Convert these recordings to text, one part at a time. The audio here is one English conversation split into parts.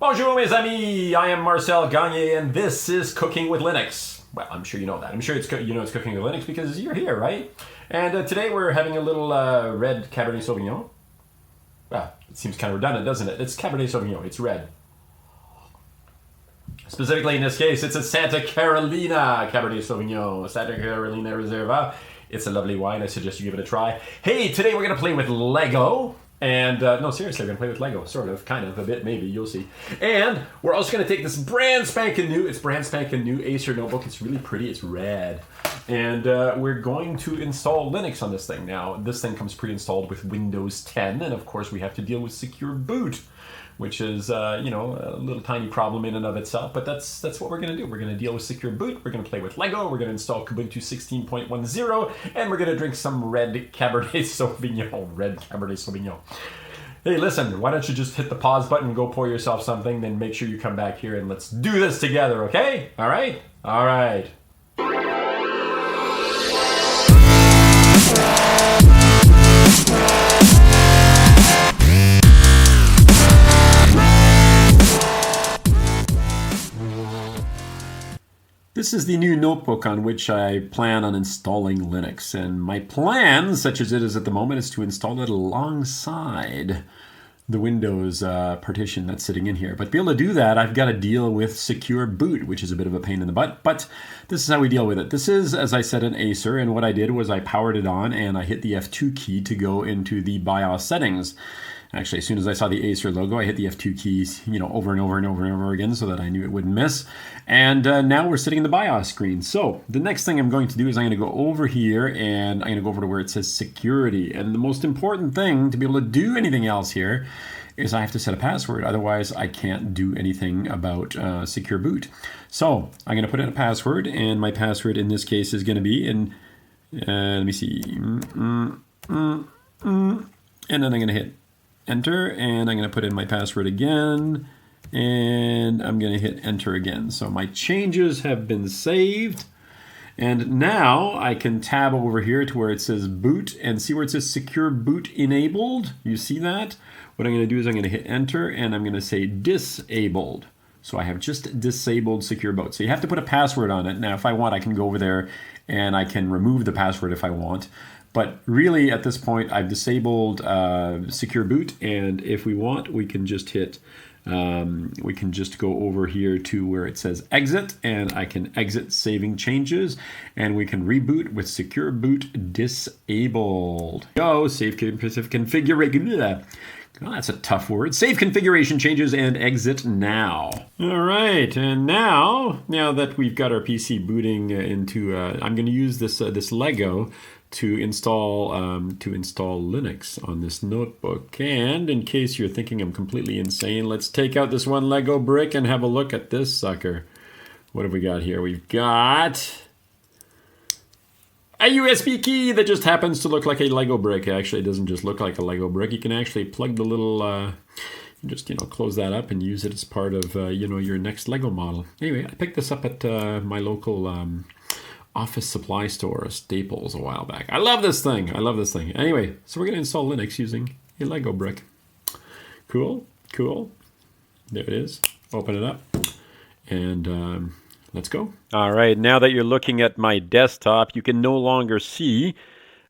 Bonjour mes amis, I am Marcel Gagne and this is Cooking with Linux. Well, I'm sure you know that. I'm sure it's Cooking with Linux because you're here, right? And today we're having a little red Cabernet Sauvignon. Well, it seems kind of redundant, doesn't it? It's Cabernet Sauvignon, it's red. Specifically in this case, it's a Santa Carolina Cabernet Sauvignon, Santa Carolina Reserva. It's a lovely wine, I suggest you give it a try. Hey, today we're going to play with Lego. And, no, seriously, we're going to play with Lego, sort of, kind of, a bit, maybe, you'll see. And we're also going to take this brand spanking new Acer notebook. It's really pretty, it's red. And we're going to install Linux on this thing. Now, this thing comes pre-installed with Windows 10, and of course we have to deal with secure boot, which is, a little tiny problem in and of itself, but that's what we're going to do. We're going to deal with secure boot, we're going to play with Lego, we're going to install Kubuntu 16.10, and we're going to drink some red Cabernet Sauvignon. Hey, listen, why don't you just hit the pause button, go pour yourself something, then make sure you come back here and let's do this together, okay? All right? All right. This is the new notebook on which I plan on installing Linux, and my plan, such as it is at the moment, is to install it alongside the Windows partition that's sitting in here. But to be able to do that, I've got to deal with secure boot, which is a bit of a pain in the butt, but this is how we deal with it. This is, as I said, an Acer, and what I did was I powered it on and I hit the F2 key to go into the BIOS settings. Actually, as soon as I saw the Acer logo, I hit the F2 keys, over and over and over and over again so that I knew it wouldn't miss. And now we're sitting in the BIOS screen. So the next thing I'm going to do is I'm going to go over here and I'm going to go over to where it says security. And the most important thing to be able to do anything else here is I have to set a password. Otherwise, I can't do anything about secure boot. So I'm going to put in a password, and my password in this case is going to be in, let me see, and then I'm going to hit enter, and I'm going to put in my password again, and I'm going to hit enter again. So my changes have been saved, and now I can tab over here to where it says boot and see where it says secure boot enabled. You see that? What I'm going to do is I'm going to hit enter, and I'm going to say disabled. So I have just disabled secure boot. So you have to put a password on it. Now if I want, I can go over there and I can remove the password if I want. But really, at this point, I've disabled secure boot, and if we want, we can just hit, we can just go over here to where it says exit, and I can exit saving changes, and we can reboot with secure boot disabled. Go, save configuration. Oh, that's a tough word. Save configuration changes and exit now. All right, and now that we've got our PC booting into, I'm going to use this Lego to install Linux on this notebook. And in case you're thinking I'm completely insane, let's take out this one Lego brick and have a look at this sucker. What have we got here? We've got a USB key that just happens to look like a Lego brick. Actually, it doesn't just look like a Lego brick. You can actually plug the little, close that up and use it as part of, your next Lego model. Anyway, I picked this up at my local office supply store, Staples, a while back. I love this thing. Anyway, so we're going to install Linux using a Lego brick. Cool. There it is. Open it up. And let's go. All right, now that you're looking at my desktop, you can no longer see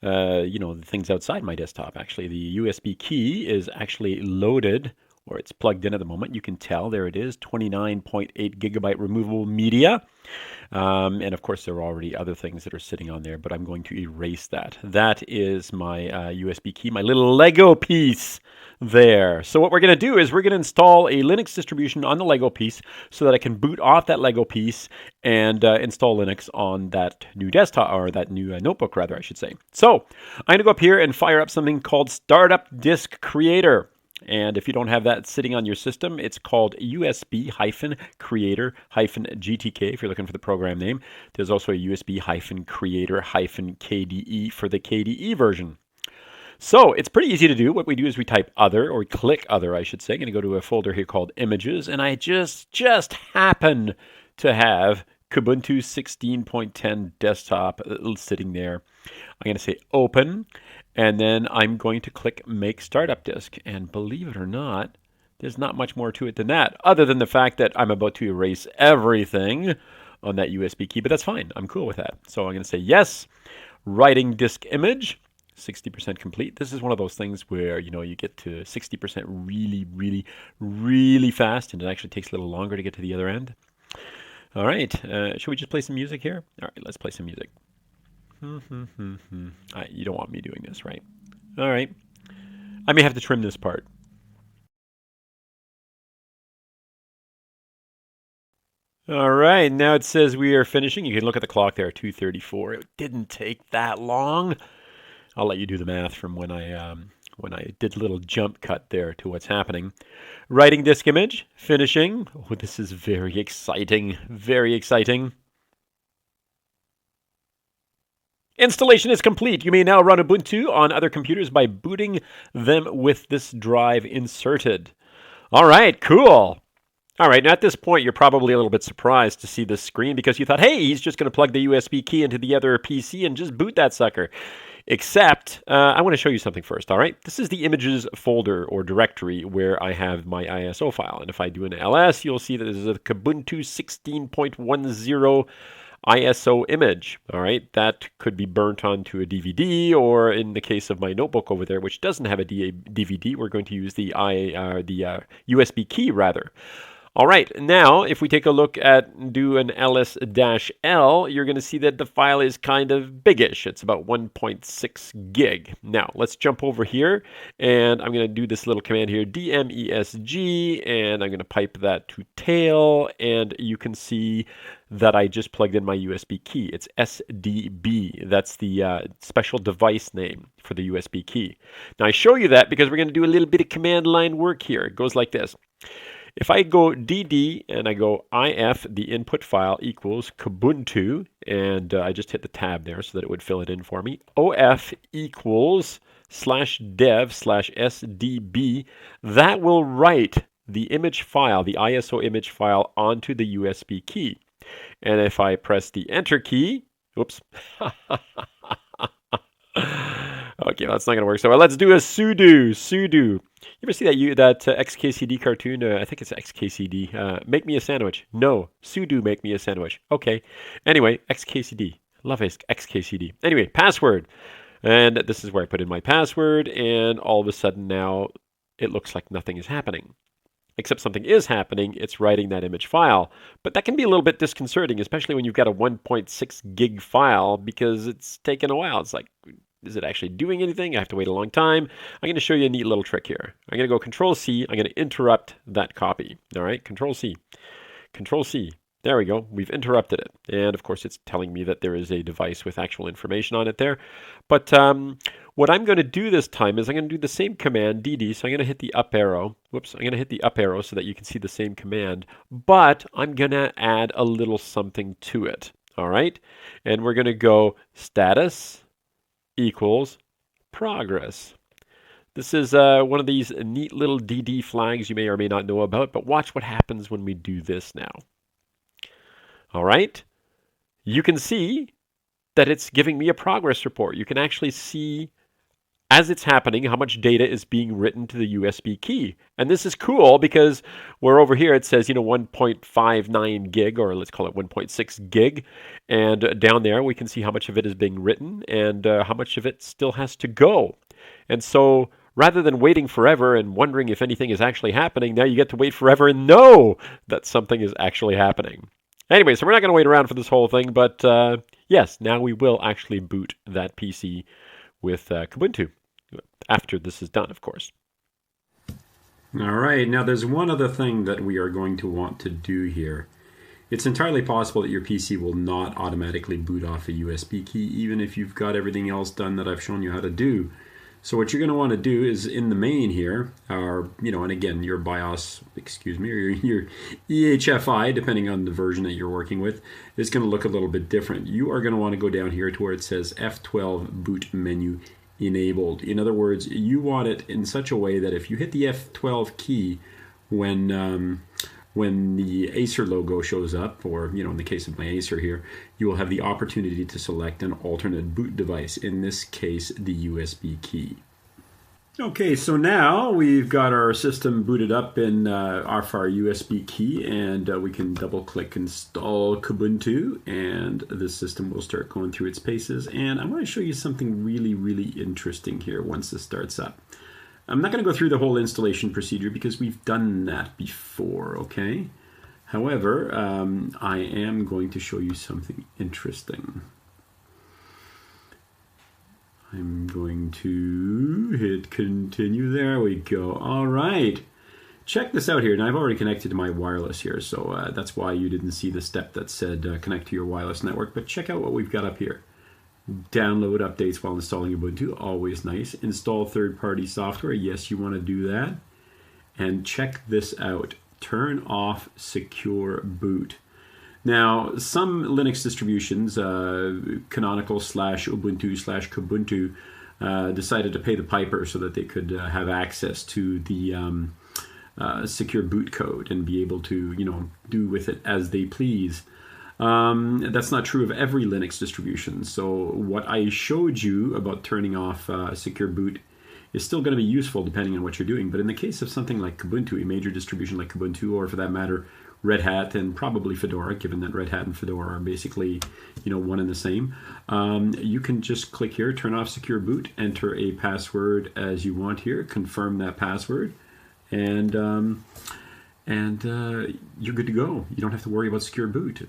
the things outside my desktop. Actually, the USB key is actually loaded, or it's plugged in at the moment. You can tell, there it is, 29.8 gigabyte removable media. And of course, there are already other things that are sitting on there, but I'm going to erase that. That is my USB key, my little Lego piece there. So what we're going to do is we're going to install a Linux distribution on the Lego piece so that I can boot off that Lego piece and install Linux on that new desktop, or that new notebook, rather, I should say. So I'm going to go up here and fire up something called Startup Disk Creator. And if you don't have that sitting on your system, it's called USB-Creator-GTK if you're looking for the program name. There's also a USB-Creator-KDE for the KDE version. So it's pretty easy to do. What we do is we type other, or we click other, I should say. I'm going to go to a folder here called images, and I just happen to have Kubuntu 16.10 desktop sitting there. I'm going to say open, and then I'm going to click Make Startup Disk. And believe it or not, There's not much more to it than that, other than the fact that I'm about to erase everything on that USB key, but that's fine. I'm cool with that. So I'm going to say yes, writing disk image, 60% complete. This is one of those things where, you get to 60% really, really, really fast, and it actually takes a little longer to get to the other end. All right, should we just play some music here? All right, let's play some music. You don't want me doing this, right? All right. I may have to trim this part. All right, now it says we are finishing. You can look at the clock there, 2:34. It didn't take that long. I'll let you do the math from when I did a little jump cut there to what's happening. Writing disk image, finishing. Oh, this is very exciting, very exciting. Installation is complete. You may now run Ubuntu on other computers by booting them with this drive inserted. All right, cool. All right, now at this point, you're probably a little bit surprised to see this screen because you thought, hey, he's just going to plug the USB key into the other PC and just boot that sucker. Except, I want to show you something first, all right? This is the images folder or directory where I have my ISO file. And if I do an ls, you'll see that this is a Kubuntu 16.10 ISO image, all right? That could be burnt onto a DVD, or in the case of my notebook over there, which doesn't have a DVD, we're going to use the USB key, rather. All right, now if we take a look at do an ls-l, you're going to see that the file is kind of biggish. It's about 1.6 gig. Now let's jump over here, and I'm going to do this little command here, dmesg, and I'm going to pipe that to tail, and you can see that I just plugged in my USB key. It's SDB. That's the special device name for the USB key. Now I show you that because we're going to do a little bit of command line work here. It goes like this. If I go dd and I go if, the input file equals Kubuntu, and I just hit the tab there so that it would fill it in for me, of equals /dev/sdb, that will write the image file, the ISO image file, onto the USB key. And if I press the enter key, oops. Okay, that's not going to work. So let's do a sudo. You ever see that XKCD cartoon? I think it's XKCD. Make me a sandwich. No, sudo make me a sandwich. Okay. Anyway, XKCD. Love XKCD. Anyway, password. And this is where I put in my password. And all of a sudden now it looks like nothing is happening. Except something is happening. It's writing that image file. But that can be a little bit disconcerting, especially when you've got a 1.6 gig file, because it's taken a while. It's like, is it actually doing anything? I have to wait a long time. I'm going to show you a neat little trick here. I'm going to go Control-C. I'm going to interrupt that copy. All right, Control-C. Control-C. There we go. We've interrupted it. And of course, it's telling me that there is a device with actual information on it there. But what I'm going to do this time is I'm going to do the same command, dd. So I'm going to hit the up arrow. Whoops, I'm going to hit the up arrow so that you can see the same command. But I'm going to add a little something to it. All right. And we're going to go status equals progress. This is one of these neat little DD flags you may or may not know about, but watch what happens when we do this now. All right, you can see that it's giving me a progress report. You can actually see as it's happening how much data is being written to the USB key. And this is cool because we're over here, it says, 1.59 gig, or let's call it 1.6 gig. And down there, we can see how much of it is being written and how much of it still has to go. And so rather than waiting forever and wondering if anything is actually happening, now you get to wait forever and know that something is actually happening. Anyway, so we're not going to wait around for this whole thing, but yes, now we will actually boot that PC with Kubuntu, after this is done, of course. All right, now there's one other thing that we are going to want to do here. It's entirely possible that your PC will not automatically boot off a USB key, even if you've got everything else done that I've shown you how to do. So what you're going to want to do is in the main here, or, and again, your BIOS, or your EHFI, depending on the version that you're working with, is going to look a little bit different. You are going to want to go down here to where it says F12 boot menu enabled. In other words, you want it in such a way that if you hit the F12 key when the Acer logo shows up, or in the case of my Acer here, you will have the opportunity to select an alternate boot device, in this case the USB key. Okay, so now we've got our system booted up in off our USB key, and we can double-click install Kubuntu, and the system will start going through its paces. And I want to show you something really, really interesting here once this starts up. I'm not going to go through the whole installation procedure because we've done that before, okay? However, I am going to show you something interesting. I'm going to hit continue. There we go. All right. Check this out here. Now, I've already connected to my wireless here, so that's why you didn't see the step that said connect to your wireless network. But check out what we've got up here. Download updates while installing Ubuntu. Always nice. Install third-party software. Yes, you want to do that. And check this out. Turn off secure boot. Now, some Linux distributions, Canonical / Ubuntu / Kubuntu, decided to pay the piper so that they could have access to the secure boot code and be able to, do with it as they please. That's not true of every Linux distribution. So what I showed you about turning off secure boot is still going to be useful depending on what you're doing. But in the case of something like Kubuntu, a major distribution like Kubuntu, or for that matter, Red Hat and probably Fedora, given that Red Hat and Fedora are basically, one and the same, you can just click here, turn off secure boot, enter a password as you want here, confirm that password, and you're good to go. You don't have to worry about secure boot.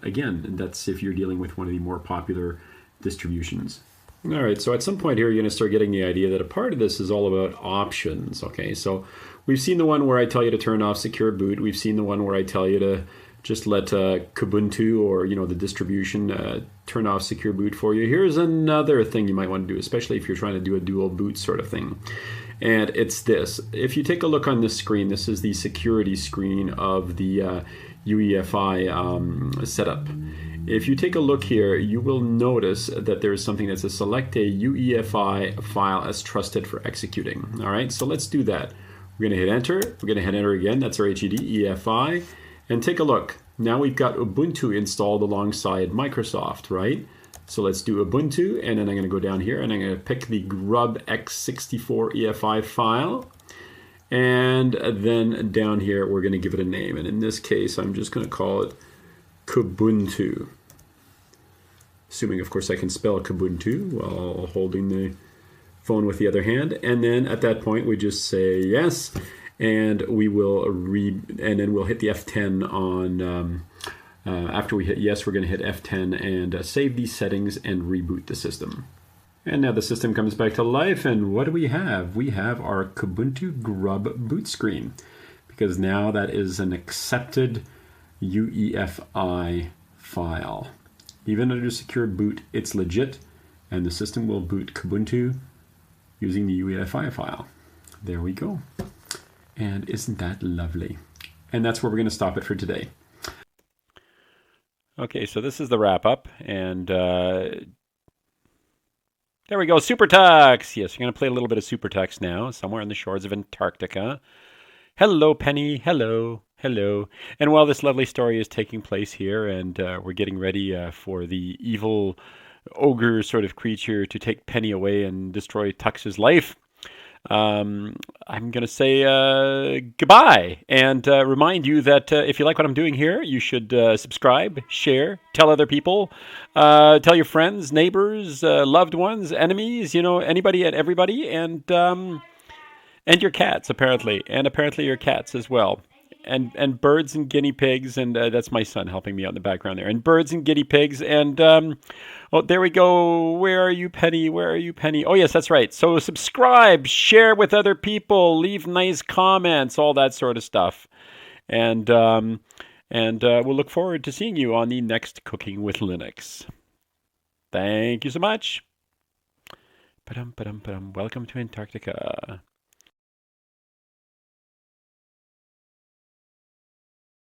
Again, that's if you're dealing with one of the more popular distributions. All right, so at some point here, you're going to start getting the idea that a part of this is all about options, okay? So we've seen the one where I tell you to turn off secure boot. We've seen the one where I tell you to just let Kubuntu or, the distribution turn off secure boot for you. Here's another thing you might want to do, especially if you're trying to do a dual boot sort of thing. And it's this. If you take a look on this screen, this is the security screen of the UEFI setup. If you take a look here, you will notice that there is something that says select a UEFI file as trusted for executing. All right, so let's do that. We're going to hit enter. We're going to hit enter again. That's our HED EFI. And take a look. Now we've got Ubuntu installed alongside Microsoft, right? So let's do Ubuntu, and then I'm going to go down here and I'm going to pick the grub x64 EFI file. And then down here, we're going to give it a name. And in this case, I'm just going to call it Kubuntu. Assuming, of course, I can spell Kubuntu while holding the phone with the other hand. And then at that point, we just say yes. And we will and then we'll hit the F10 on, after we hit yes, we're going to hit F10 and save these settings and reboot the system. And now the system comes back to life, and what do we have? We have our Kubuntu grub boot screen, because now that is an accepted UEFI file. Even under secure boot, it's legit, and the system will boot Kubuntu using the UEFI file. There we go. And isn't that lovely? And that's where we're going to stop it for today. Okay, so this is the wrap up, and there we go, Super Tux. Yes, we're going to play a little bit of Super Tux now, somewhere on the shores of Antarctica. Hello, Penny. Hello. Hello. And while this lovely story is taking place here, and we're getting ready for the evil ogre sort of creature to take Penny away and destroy Tux's life, I'm going to say goodbye and remind you that if you like what I'm doing here, you should subscribe, share, tell other people, tell your friends, neighbors, loved ones, enemies, anybody and everybody, and your cats, apparently, and apparently your cats as well. And birds and guinea pigs, and that's my son helping me out in the background there. And birds and guinea pigs, and oh, there we go. Where are you, Penny? Where are you, Penny? Oh, yes, that's right. So subscribe, share with other people, leave nice comments, all that sort of stuff. And we'll look forward to seeing you on the next Cooking with Linux. Thank you so much. Welcome to Antarctica.